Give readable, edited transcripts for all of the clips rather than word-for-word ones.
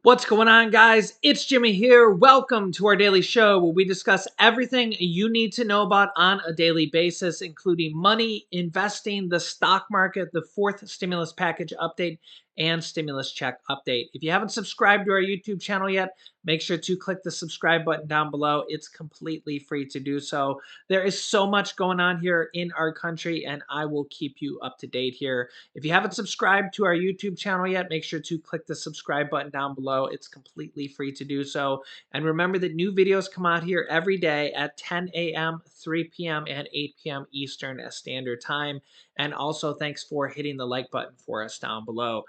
What's going on, guys? It's Jimmy here. Welcome to our daily show where we discuss everything you need to know about on a daily basis, including money, investing, the stock market, the fourth stimulus package update, and stimulus check update. If you haven't subscribed to our YouTube channel yet, make sure to click the subscribe button down below. It's completely free to do so. There is so much going on here in our country, and I will keep you up to date here. If you haven't subscribed to our YouTube channel yet, make sure to click the subscribe button down below. It's completely free to do so. And remember that new videos come out here every day at 10 a.m., 3 p.m., and 8 p.m. Eastern Standard Time. And also, thanks for hitting the like button for us down below.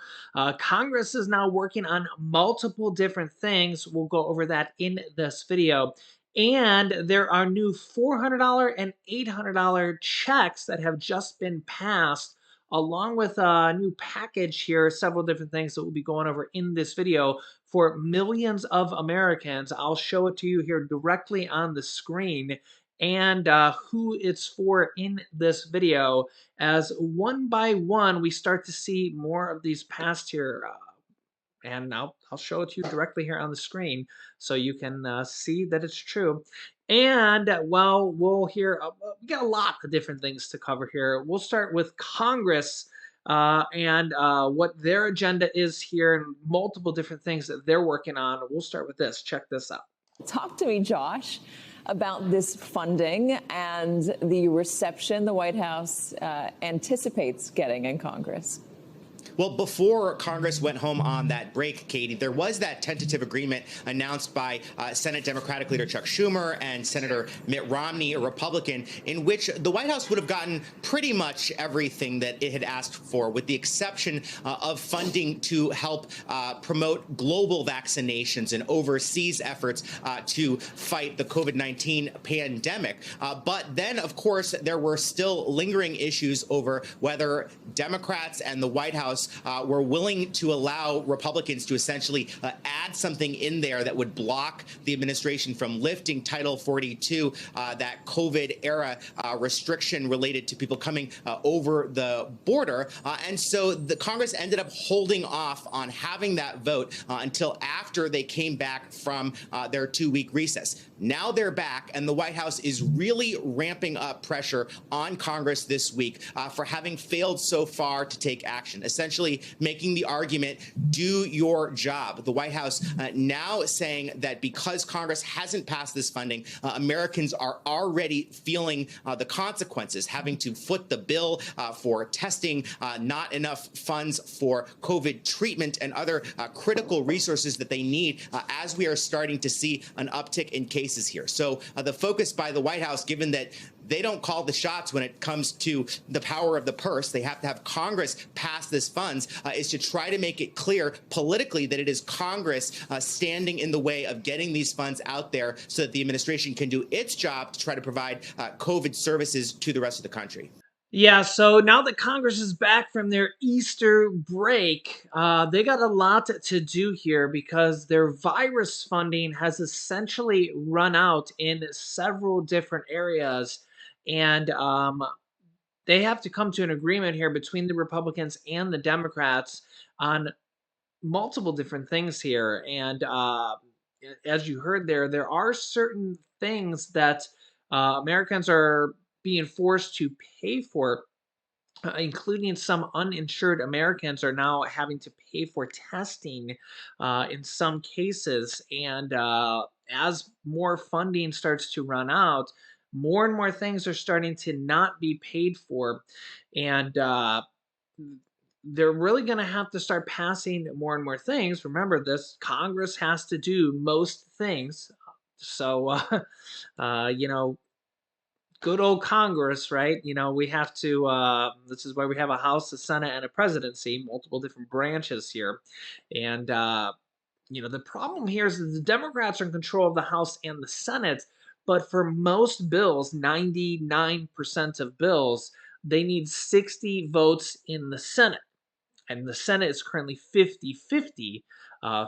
Congress is now working on multiple different things. We'll go over that in this video. And there are new $400 and $800 checks that have just been passed, along with a new package here, several different things that we'll be going over in this video for millions of Americans. I'll show it to you here directly on the screen and who it's for in this video, as one by one we start to see more of these passed here. And I'll show it to you directly here on the screen so you can see that it's true. And well, we'll hear, we got a lot of different things to cover here. We'll start with Congress and what their agenda is here and multiple different things that they're working on. We'll start with this. Check this out. Talk to me, Josh, about this funding and the reception the White House anticipates getting in Congress. Well, before Congress went home on that break, Katie, there was that tentative agreement announced by Senate Democratic Leader Chuck Schumer and Senator Mitt Romney, a Republican, in which the White House would have gotten pretty much everything that it had asked for, with the exception of funding to help promote global vaccinations and overseas efforts to fight the COVID-19 pandemic. But then, of course, there were still lingering issues over whether Democrats and the White House were willing to allow Republicans to essentially add something in there that would block the administration from lifting Title 42, that COVID era restriction related to people coming over the border. And so the Congress ended up holding off on having that vote until after they came back from their 2-week recess. Now they're back, and the White House is really ramping up pressure on Congress this week for having failed so far to take action, essentially making the argument, do your job. The White House now saying that because Congress hasn't passed this funding, Americans are already feeling the consequences, having to foot the bill for testing, not enough funds for COVID treatment and other critical resources that they need as we are starting to see an uptick in cases here. So the focus by the White House, given that they don't call the shots when it comes to the power of the purse, they have to have Congress pass this funds, is to try to make it clear politically that it is Congress standing in the way of getting these funds out there so that the administration can do its job to try to provide COVID services to the rest of the country. Yeah, so now that Congress is back from their Easter break, they got a lot to do here because their virus funding has essentially run out in several different areas. And they have to come to an agreement here between the Republicans and the Democrats on multiple different things here. And as you heard there are certain things that Americans are being forced to pay for, including some uninsured Americans are now having to pay for testing in some cases. And as more funding starts to run out, more and more things are starting to not be paid for. And they're really going to have to start passing more and more things. Remember, this Congress has to do most things. So, you know, good old Congress, right? You know, we have to, this is why we have a House, a Senate, and a presidency, multiple different branches here. And, you know, the problem here is that the Democrats are in control of the House and the Senate, but for most bills, 99% of bills, they need 60 votes in the Senate. And the Senate is currently 50-50.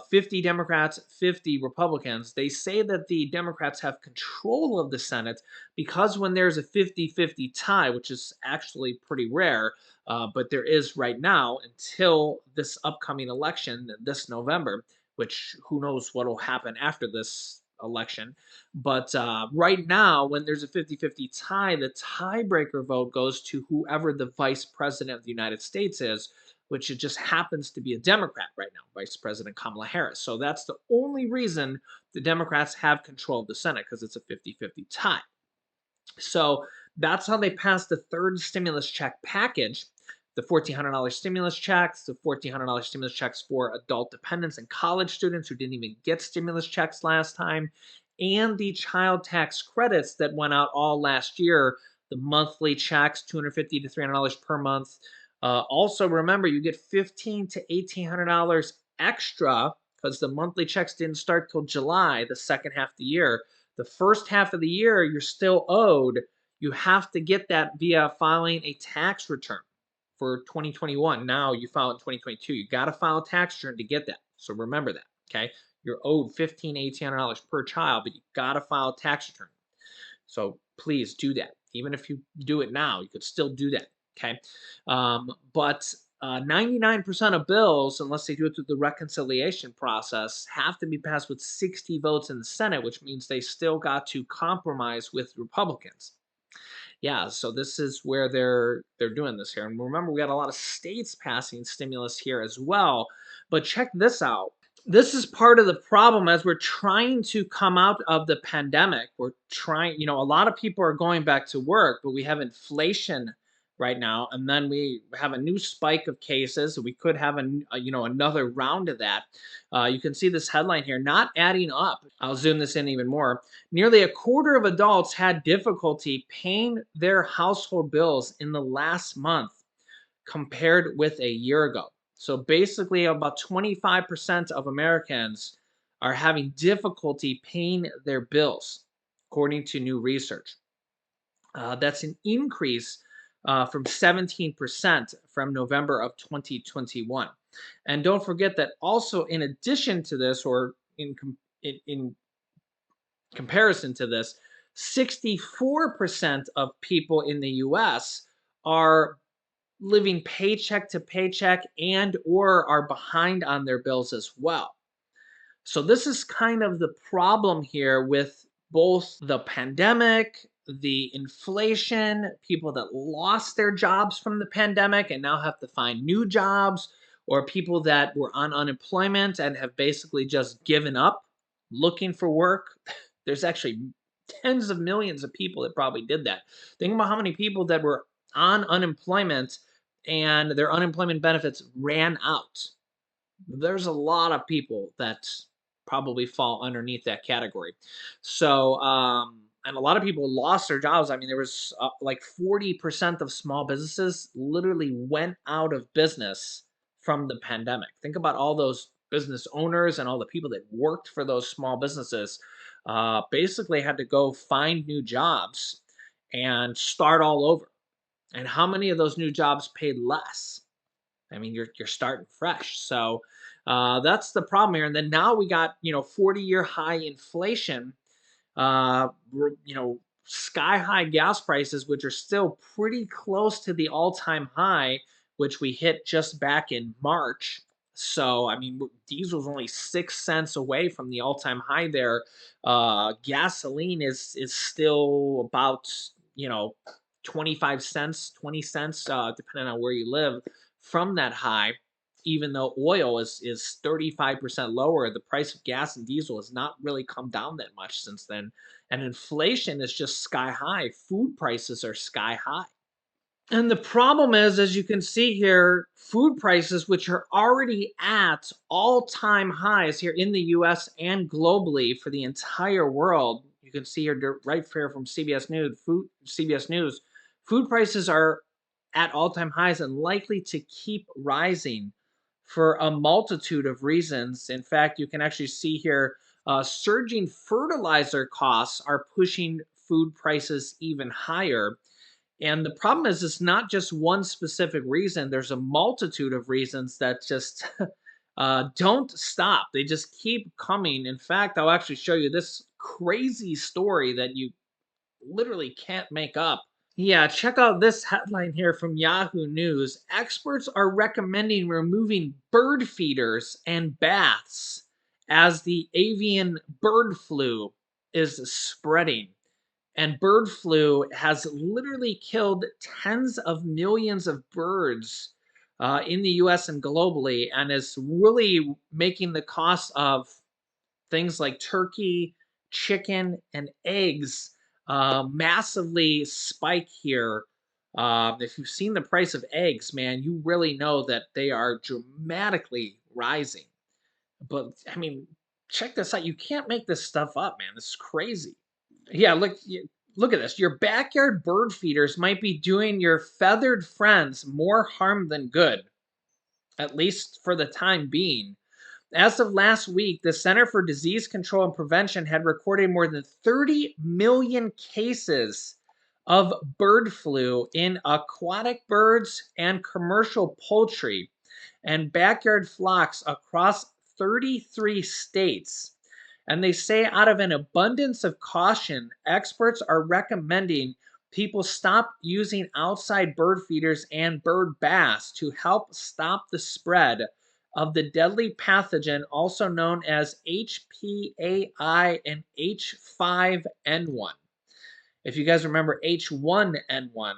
50 Democrats, 50 Republicans. They say that the Democrats have control of the Senate because when there's a 50-50 tie, which is actually pretty rare, but there is right now until this upcoming election this November, which who knows what will happen after this election. But right now, when there's a 50-50 tie, the tiebreaker vote goes to whoever the vice president of the United States is, which it just happens to be a Democrat right now, Vice President Kamala Harris. So that's the only reason the Democrats have control of the Senate, because it's a 50-50 tie. So that's how they passed the third stimulus check package. The $1,400 stimulus checks, the $1,400 stimulus checks for adult dependents and college students who didn't even get stimulus checks last time, and the child tax credits that went out all last year, the monthly checks, $250 to $300 per month. Also, remember, you get $1,500 to $1,800 extra because the monthly checks didn't start till July, the second half of the year. The first half of the year, you're still owed. You have to get that via filing a tax return for 2021. Now you file in 2022. You got to file a tax return to get that. So remember that, okay? You're owed $1,500, $1,800 per child, but you got to file a tax return. So please do that. Even if you do it now, you could still do that, okay? But 99% of bills, unless they do it through the reconciliation process, have to be passed with 60 votes in the Senate, which means they still got to compromise with Republicans. Yeah, so this is where they're doing this here. And remember, we got a lot of states passing stimulus here as well. But check this out. This is part of the problem as we're trying to come out of the pandemic. We're trying, a lot of people are going back to work, but we have inflation right now, and then we have a new spike of cases. We could have another round of that. You can see this headline here, not adding up. I'll zoom this in even more. Nearly a quarter of adults had difficulty paying their household bills in the last month compared with a year ago. So basically, about 25% of Americans are having difficulty paying their bills, according to new research. That's an increase from 17% from November of 2021. And don't forget that also, in addition to this, or in comparison to this, 64% of people in the US are living paycheck to paycheck and or are behind on their bills as well. So this is kind of the problem here with both the pandemic, the inflation, people that lost their jobs from the pandemic and now have to find new jobs, or people that were on unemployment and have basically just given up looking for work. There's actually tens of millions of people that probably did that. Think about how many people that were on unemployment and their unemployment benefits ran out. There's a lot of people that probably fall underneath that category. So, and a lot of people lost their jobs. I mean, there was like 40% of small businesses literally went out of business from the pandemic. Think about all those business owners and all the people that worked for those small businesses. Basically had to go find new jobs and start all over. And how many of those new jobs paid less? I mean, you're starting fresh. So that's the problem here. And then now we got 40-year high inflation, sky high gas prices, which are still pretty close to the all-time high, which we hit just back in March. So I mean, diesel's only 6 cents away from the all-time high there. Gasoline is still about 25 cents, 20 cents, depending on where you live, from that high. Even though oil is 35% lower, the price of gas and diesel has not really come down that much since then. And inflation is just sky high. Food prices are sky high. And the problem is, as you can see here, food prices, which are already at all-time highs here in the US and globally for the entire world. You can see here right here from CBS News, food prices are at all-time highs and likely to keep rising for a multitude of reasons. In fact, you can actually see here surging fertilizer costs are pushing food prices even higher. And the problem is, it's not just one specific reason. There's a multitude of reasons that just don't stop. They just keep coming. In fact, I'll actually show you this crazy story that you literally can't make up. Yeah, check out this headline here from Yahoo News. Experts are recommending removing bird feeders and baths as the avian bird flu is spreading. And bird flu has literally killed tens of millions of birds in the US and globally, and is really making the cost of things like turkey, chicken, and eggs massively spike here. If you've seen the price of eggs, man, you really know that they are dramatically rising. But I mean, check this out. You can't make this stuff up, man. This is crazy. Yeah, look at this. Your backyard bird feeders might be doing your feathered friends more harm than good, at least for the time being. As of last week, the Center for Disease Control and Prevention had recorded more than 30 million cases of bird flu in aquatic birds and commercial poultry and backyard flocks across 33 states. And they say, out of an abundance of caution, experts are recommending people stop using outside bird feeders and bird baths to help stop the spread of the deadly pathogen, also known as HPAI and H5N1. If you guys remember H1N1,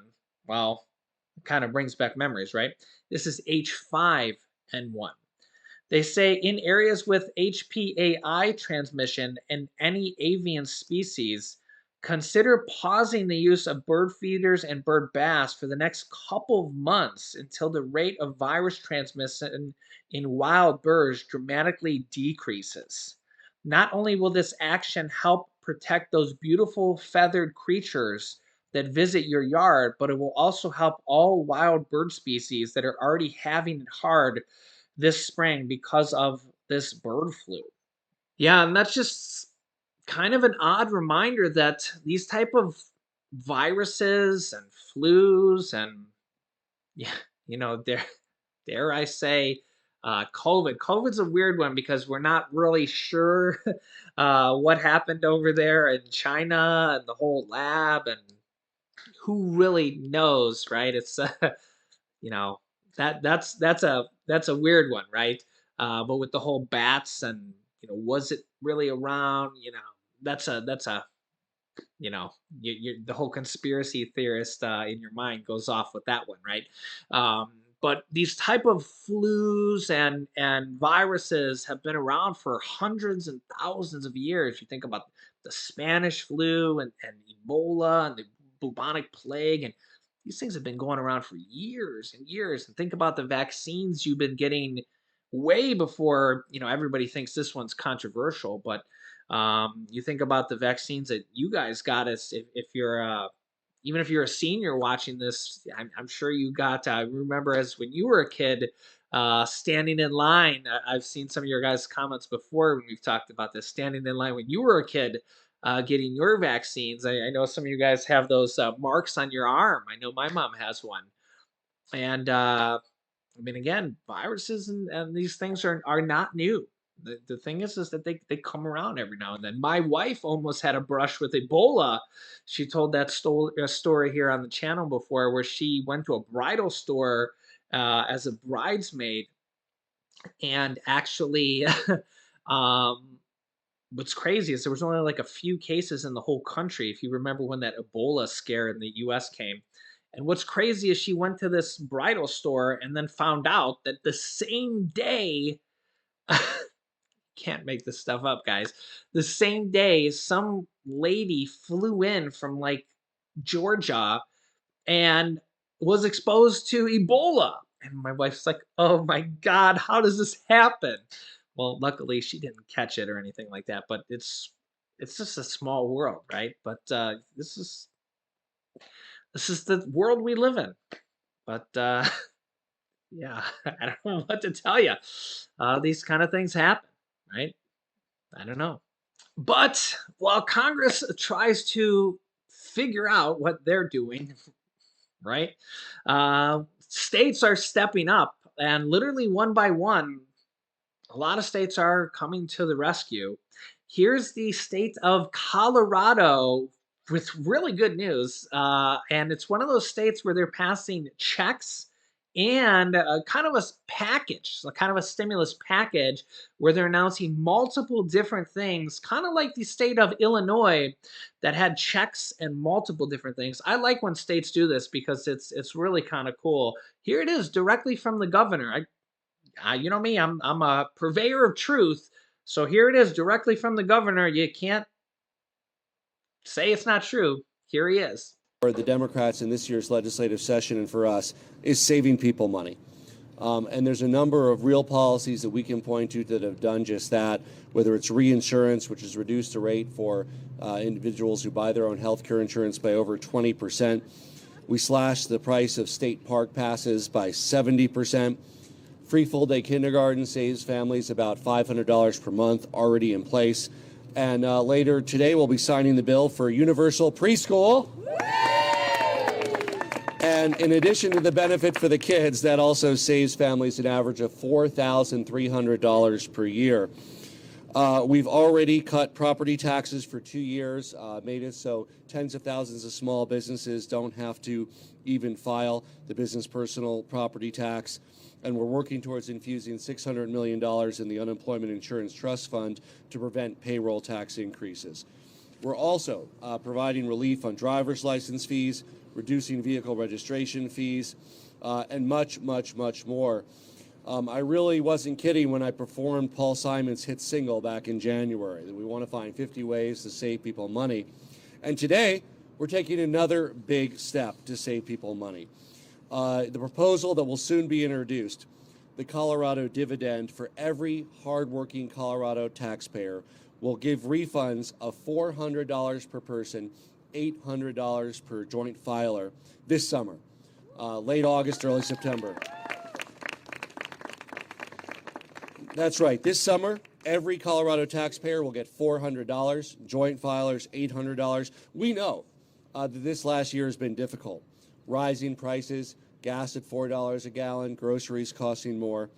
well, it kind of brings back memories, right? This is H5N1. They say in areas with HPAI transmission in any avian species, consider pausing the use of bird feeders and bird baths for the next couple of months until the rate of virus transmission in wild birds dramatically decreases. Not only will this action help protect those beautiful feathered creatures that visit your yard, but it will also help all wild bird species that are already having it hard this spring because of this bird flu. Yeah, and that's just kind of an odd reminder that these type of viruses and flus and yeah, dare I say, COVID. COVID's a weird one because we're not really sure what happened over there in China and the whole lab, and who really knows, right? It's you know that's a weird one, right? But with the whole bats and was it really around? That's a the whole conspiracy theorist in your mind goes off with that one, right? But these type of flus and viruses have been around for hundreds and thousands of years. You think about the Spanish flu and Ebola and the bubonic plague, and these things have been going around for years and years. And think about the vaccines you've been getting way before everybody thinks this one's controversial, but you think about the vaccines that you guys got us. If you're even if you're a senior watching this, I'm sure you got. I remember as when you were a kid, standing in line. I've seen some of your guys' comments before when we've talked about this. Standing in line when you were a kid, getting your vaccines. I know some of you guys have those marks on your arm. I know my mom has one, and I mean, again, viruses and these things are not new. The thing is that they come around every now and then. My wife almost had a brush with Ebola. She told that story here on the channel before, where she went to a bridal store as a bridesmaid, and actually, um, what's crazy is there was only like a few cases in the whole country. If you remember when that Ebola scare in the US came. And what's crazy is she went to this bridal store and then found out that the same day, can't make this stuff up, guys. The same day, some lady flew in from like Georgia and was exposed to Ebola. And my wife's like, "Oh my God, how does this happen?" Well, luckily she didn't catch it or anything like that. But it's just a small world, right? But this is the world we live in. But yeah, I don't know what to tell you. These kind of things happen, right? I don't know. But while Congress tries to figure out what they're doing, right? States are stepping up, and literally one by one, a lot of states are coming to the rescue. Here's the state of Colorado with really good news, and it's one of those states where they're passing checks and kind of a package, so kind of a stimulus package where they're announcing multiple different things, kind of like the state of Illinois that had checks and multiple different things. I like when states do this because it's really kind of cool. Here it is directly from the governor. You know me, I'm a purveyor of truth. So here it is directly from the governor. You can't say it's not true. Here he is. For the Democrats in this year's legislative session and for us is saving people money. And there's a number of real policies that we can point to that have done just that, whether it's reinsurance, which has reduced the rate for individuals who buy their own health care insurance by over 20%. We slashed the price of state park passes by 70%. Free full-day kindergarten saves families about $500 per month, already in place. And later today, we'll be signing the bill for universal preschool. And in addition to the benefit for the kids, that also saves families an average of $4,300 per year. We've already cut property taxes for 2 years, made it so tens of thousands of small businesses don't have to even file the business personal property tax. And we're working towards infusing $600 million in the Unemployment Insurance Trust Fund to prevent payroll tax increases. We're also providing relief on driver's license fees, reducing vehicle registration fees, and much, much, much more. I really wasn't kidding when I performed Paul Simon's hit single back in January, that we want to find 50 ways to save people money. And today, we're taking another big step to save people money. The proposal that will soon be introduced, the Colorado dividend for every hardworking Colorado taxpayer, will give refunds of $400 per person, $800 per joint filer this summer, late August, early September. That's right. This summer, every Colorado taxpayer will get $400, joint filers $800. We know that this last year has been difficult. Rising prices, gas at $4 a gallon, groceries costing more.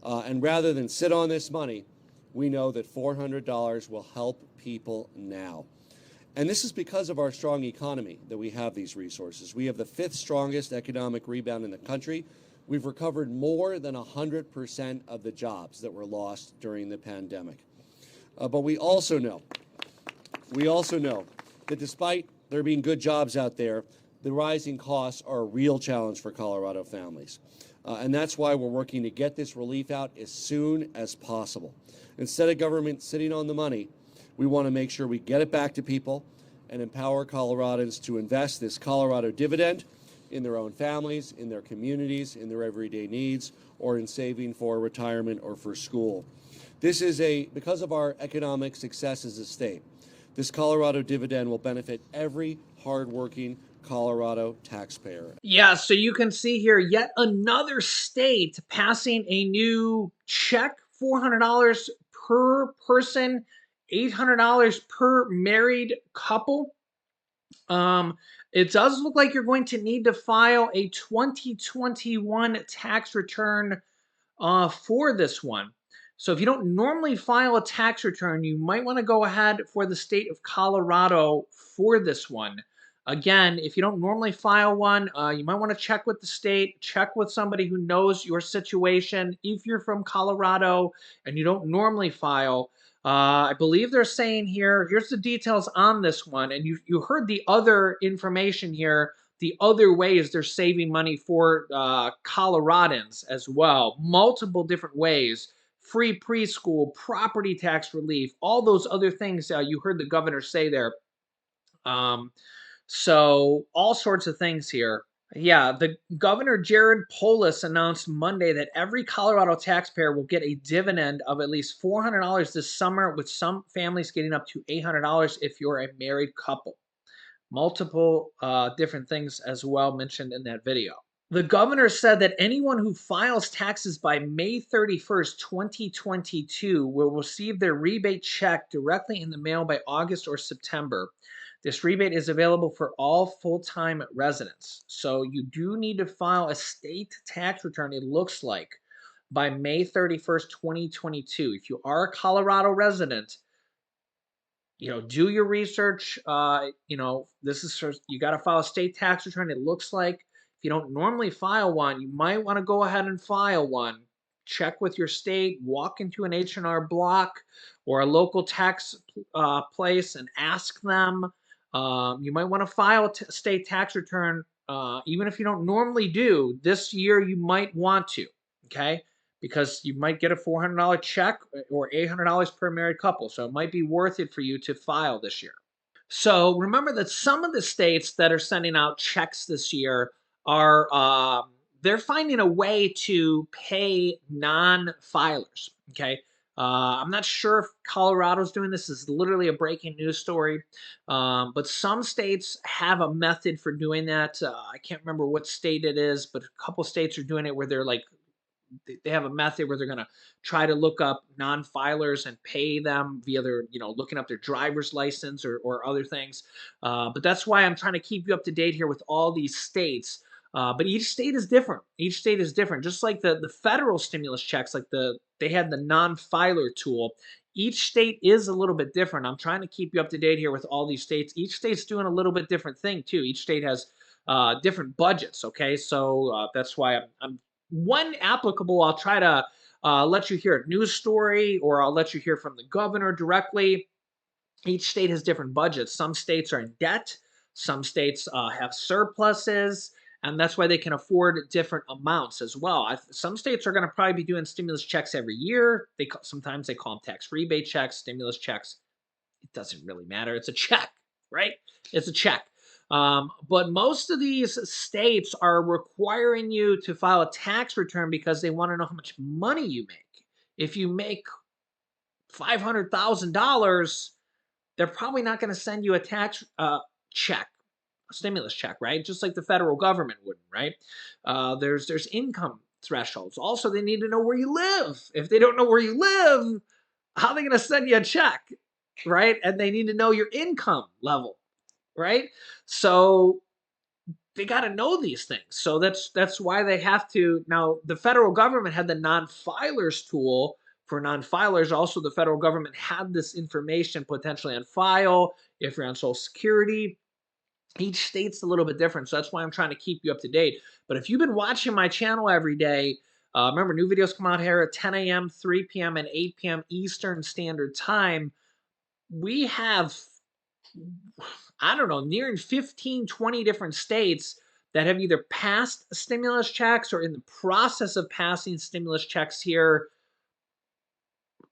And rather than sit on this money, we know that $400 will help people now. And this is because of our strong economy that we have these resources. We have the 5th strongest economic rebound in the country. We've recovered more than 100% of the jobs that were lost during the pandemic. But we also know that despite there being good jobs out there, the rising costs are a real challenge for Colorado families. And that's why we're working to get this relief out as soon as possible. Instead of government sitting on the money, we want to make sure we get it back to people and empower Coloradans to invest this Colorado dividend in their own families, in their communities, in their everyday needs, or in saving for retirement or for school. This is because of our economic success as a state, this Colorado dividend will benefit every hardworking Colorado taxpayer. Yeah, so you can see here yet another state passing a new check, $400 per person, $800 per married couple. It does look like you're going to need to file a 2021 tax return for this one. So if you don't normally file a tax return, you might want to go ahead for the state of Colorado for this one. Again, if you don't normally file one, you might want to check with the state, check with somebody who knows your situation. If you're from Colorado and you don't normally file, I believe they're saying here, here's the details on this one. And you heard the other information here, the other ways they're saving money for Coloradans as well. Multiple different ways. Free preschool, property tax relief, all those other things you heard the governor say there. So all sorts of things here. Yeah, the governor Jared Polis announced Monday that every Colorado taxpayer will get a dividend of at least $400 this summer, with some families getting up to $800 if you're a married couple. Multiple different things as well mentioned in that video. The governor said that anyone who files taxes by May 31st, 2022 will receive their rebate check directly in the mail by August or September. This rebate is available for all full-time residents. So you do need to file a state tax return, it looks like, by May 31st, 2022. If you are a Colorado resident, do your research. This is you got to file a state tax return. It looks like If you don't normally file one, you might want to go ahead and file one. Check with your state, walk into an H&R Block or a local tax place and ask them. You might want to file a state tax return, even if you don't normally do. This year, you might want to, okay? Because you might get a $400 check or $800 per married couple. So it might be worth it for you to file this year. So remember that some of the states that are sending out checks this year are they're finding a way to pay non-filers. Okay, I'm not sure if Colorado's doing this. This is literally a breaking news story, but some states have a method for doing that. I can't remember what state it is, but a couple states are doing it where they're like they have a method where they're going to try to look up non-filers and pay them via their, looking up their driver's license or other things. But that's why I'm trying to keep you up to date here with all these states. But each state is different. Each state is different. Just like the federal stimulus checks, like they had the non-filer tool. Each state is a little bit different. I'm trying to keep you up to date here with all these states. Each state's doing a little bit different thing too. Each state has different budgets. Okay, so that's why I'm when applicable, I'll try to let you hear a news story or I'll let you hear from the governor directly. Each state has different budgets. Some states are in debt, some states have surpluses, and that's why they can afford different amounts as well. Some states are going to probably be doing stimulus checks every year. Sometimes they call them tax rebate checks, stimulus checks. It doesn't really matter. It's a check, right? It's a check. But most of these states are requiring you to file a tax return because they want to know how much money you make. If you make $500,000, they're probably not going to send you a tax check, a stimulus check, right? Just like the federal government wouldn't, right? There's income thresholds. Also, they need to know where you live. If they don't know where you live, how are they going to send you a check, right? And they need to know your income level, right? So they got to know these things. So that's why they have to. Now, the federal government had the non-filers tool for non-filers. Also, the federal government had this information potentially on file if you're on Social Security. Each state's a little bit different, so that's why I'm trying to keep you up to date. But if you've been watching my channel every day, remember, new videos come out here at 10 a.m., 3 p.m., and 8 p.m. Eastern Standard Time. We have, I don't know, nearing 15, 20 different states that have either passed stimulus checks or in the process of passing stimulus checks here.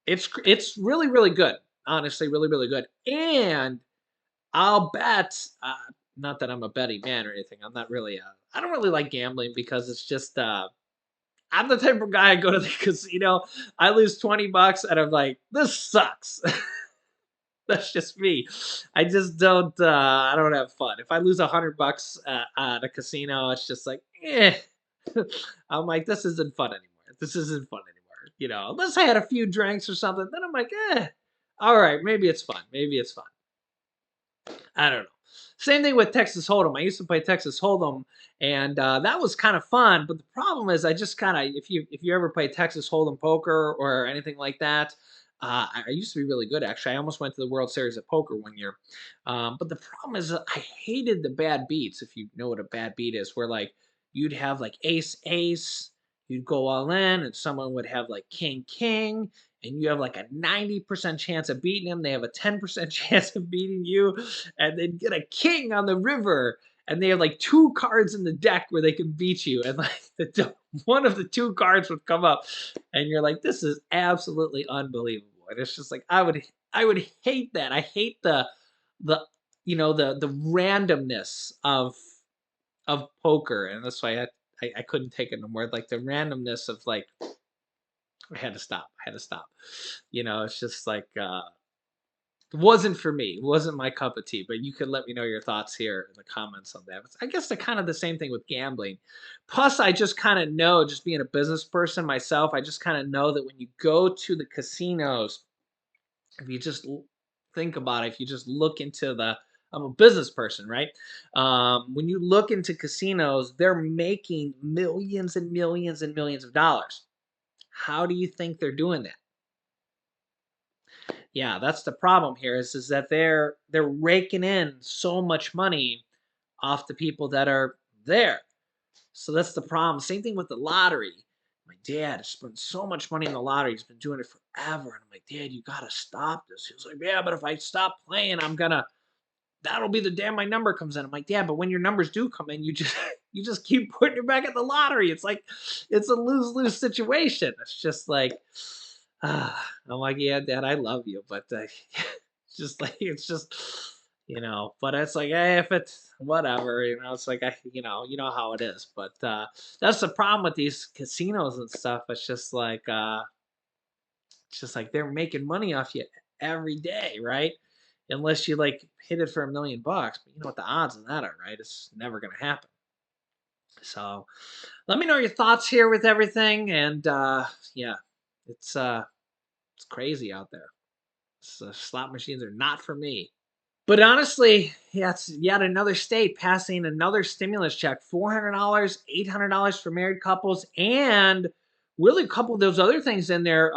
It's really, really good. Honestly, really, really good. And I'll bet, not that I'm a betting man or anything. I'm not really, I don't really like gambling because it's just, I'm the type of guy I go to the casino, I lose 20 bucks and I'm like, this sucks. That's just me. I just don't, I don't have fun. If I lose 100 bucks at a casino, it's just like, eh. I'm like, this isn't fun anymore. This isn't fun anymore. Unless I had a few drinks or something, then I'm like, all right, maybe it's fun. Maybe it's fun. I don't know. Same thing with Texas Hold'em. I used to play Texas Hold'em, and that was kind of fun. But the problem is, I just kind of if you ever play Texas Hold'em poker or anything like that, I used to be really good actually. I almost went to the World Series of Poker one year. But the problem is, I hated the bad beats. If you know what a bad beat is, where like you'd have like ace ace, you'd go all in, and someone would have like king king, and you have like a 90% chance of beating them. They have a 10% chance of beating you, and then get a king on the river. And they have like two cards in the deck where they can beat you, and like one of the two cards would come up, and you're like, "This is absolutely unbelievable." And it's just like I would hate that. I hate the the randomness of poker, and that's why I couldn't take it no more. Like the randomness of like I had to stop. I had to stop. It's just like it wasn't for me. It wasn't my cup of tea. But you could let me know your thoughts here in the comments on that. But I guess they're kind of the same thing with gambling. Plus, I just kind of know, just being a business person myself, I just kind of know that when you go to the casinos, if you just think about it, if you just look into I'm a business person, right? When you look into casinos, they're making millions and millions and millions of dollars. How do you think they're doing that? Yeah, that's the problem here is that they're raking in so much money off the people that are there. So that's the problem. Same thing with the lottery. My dad has spent so much money in the lottery. He's been doing it forever. And I'm like, Dad, you gotta stop this. He was like, yeah, but if I stop playing, that'll be the day my number comes in. I'm like, yeah, but when your numbers do come in, you just you just keep putting it back in the lottery. It's like it's a lose-lose situation. It's just like I'm like, yeah, Dad, I love you, but it's just like it's just but it's like, hey, if it's whatever, it's like you know how it is. But that's the problem with these casinos and stuff. It's just like they're making money off you every day, right? Unless you like hit it for $1 million. But you know what the odds of that are, right? It's never gonna happen. So let me know your thoughts here with everything. And yeah, it's uh it's crazy out there. Slot machines are not for me. But honestly, yeah, it's yet another state passing another stimulus check, $400, $800 for married couples, and really a couple of those other things in there.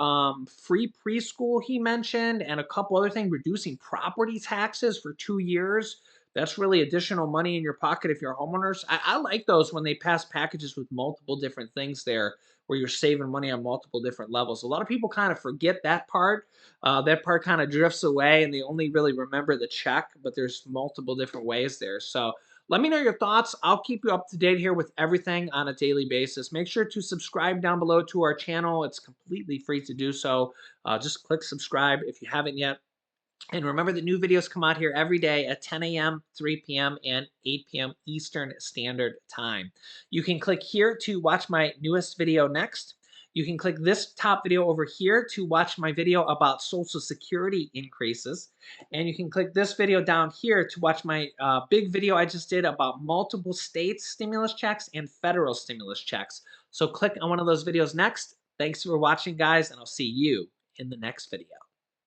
Free preschool he mentioned, and a couple other things, reducing property taxes for 2 years. That's really additional money in your pocket if you're homeowners. I like those when they pass packages with multiple different things there, where you're saving money on multiple different levels. A lot of people kind of forget that part kind of drifts away and they only really remember the check, but there's multiple different ways there. So let me know your thoughts. I'll keep you up to date here with everything on a daily basis. Make sure to subscribe down below to our channel. It's completely free to do so. Just click subscribe if you haven't yet. And remember that new videos come out here every day at 10 a.m., 3 p.m., and 8 p.m. Eastern Standard Time. You can click here to watch my newest video next. You can click this top video over here to watch my video about Social Security increases. And you can click this video down here to watch my big video I just did about multiple states stimulus checks and federal stimulus checks. So click on one of those videos next. Thanks for watching, guys, and I'll see you in the next video.